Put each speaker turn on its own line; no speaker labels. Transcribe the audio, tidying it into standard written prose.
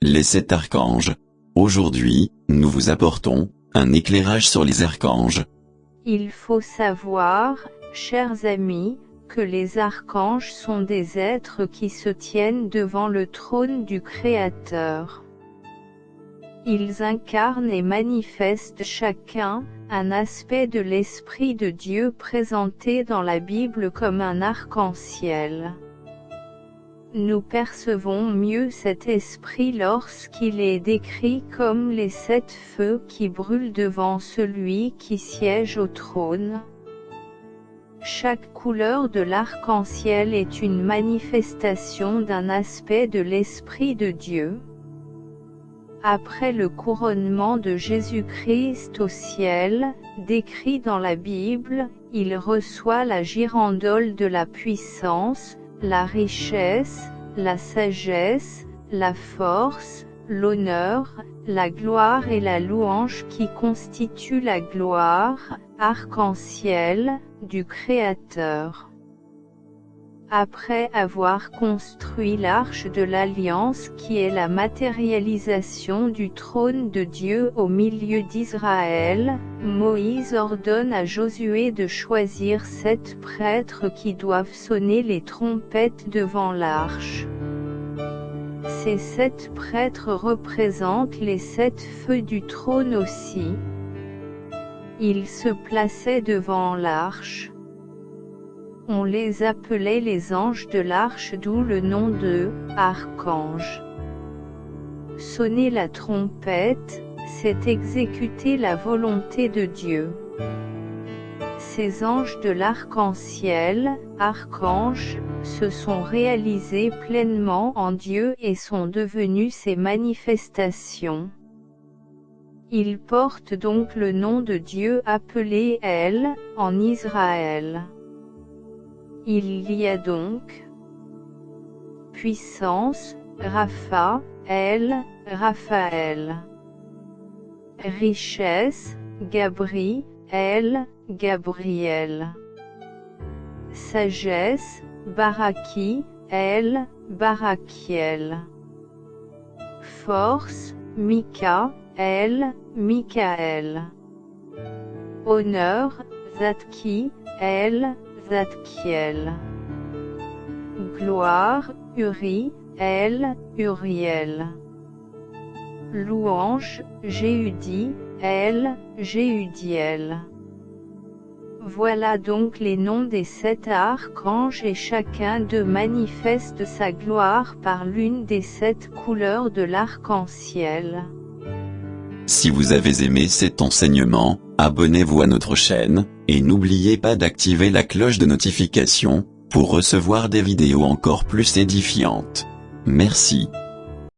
Les 7 archanges. Aujourd'hui, nous vous apportons un éclairage sur les archanges.
Il faut savoir, chers amis, que les archanges sont des êtres qui se tiennent devant le trône du Créateur. Ils incarnent et manifestent chacun un aspect de l'Esprit de Dieu présenté dans la Bible comme un arc-en-ciel. Nous percevons mieux cet esprit lorsqu'il est décrit comme les 7 feux qui brûlent devant celui qui siège au trône. Chaque couleur de l'arc-en-ciel est une manifestation d'un aspect de l'Esprit de Dieu. Après le couronnement de Jésus-Christ au ciel, décrit dans la Bible, il reçoit la girandole de la puissance, la richesse, la sagesse, la force, l'honneur, la gloire et la louange qui constituent la gloire, arc-en-ciel, du Créateur. Après avoir construit l'arche de l'Alliance qui est la matérialisation du trône de Dieu au milieu d'Israël, Moïse ordonne à Josué de choisir 7 prêtres qui doivent sonner les trompettes devant l'arche. Ces 7 prêtres représentent les 7 feux du trône aussi. Ils se plaçaient devant l'arche. On les appelait les anges de l'arche, d'où le nom de « archange ». Sonner la trompette, c'est exécuter la volonté de Dieu. Ces anges de l'arc-en-ciel, archanges, se sont réalisés pleinement en Dieu et sont devenus ses manifestations. Ils portent donc le nom de Dieu appelé El, en Israël. Il y a donc puissance, Rapha, El, Raphaël. Richesse, Gabri, El, Gabriel. Sagesse, Baraki, El, Barakiel. Force, Mika, El, Mikaël. Honneur, Zadki, El, Zadkiel. Gloire, Uri, El, Uriel. Louange, Jéhudi, El, Jéhudiel. Voilà donc les noms des 7 archanges et chacun d'eux manifeste sa gloire par l'une des 7 couleurs de l'arc-en-ciel.
Si vous avez aimé cet enseignement, abonnez-vous à notre chaîne, et n'oubliez pas d'activer la cloche de notification, pour recevoir des vidéos encore plus édifiantes. Merci.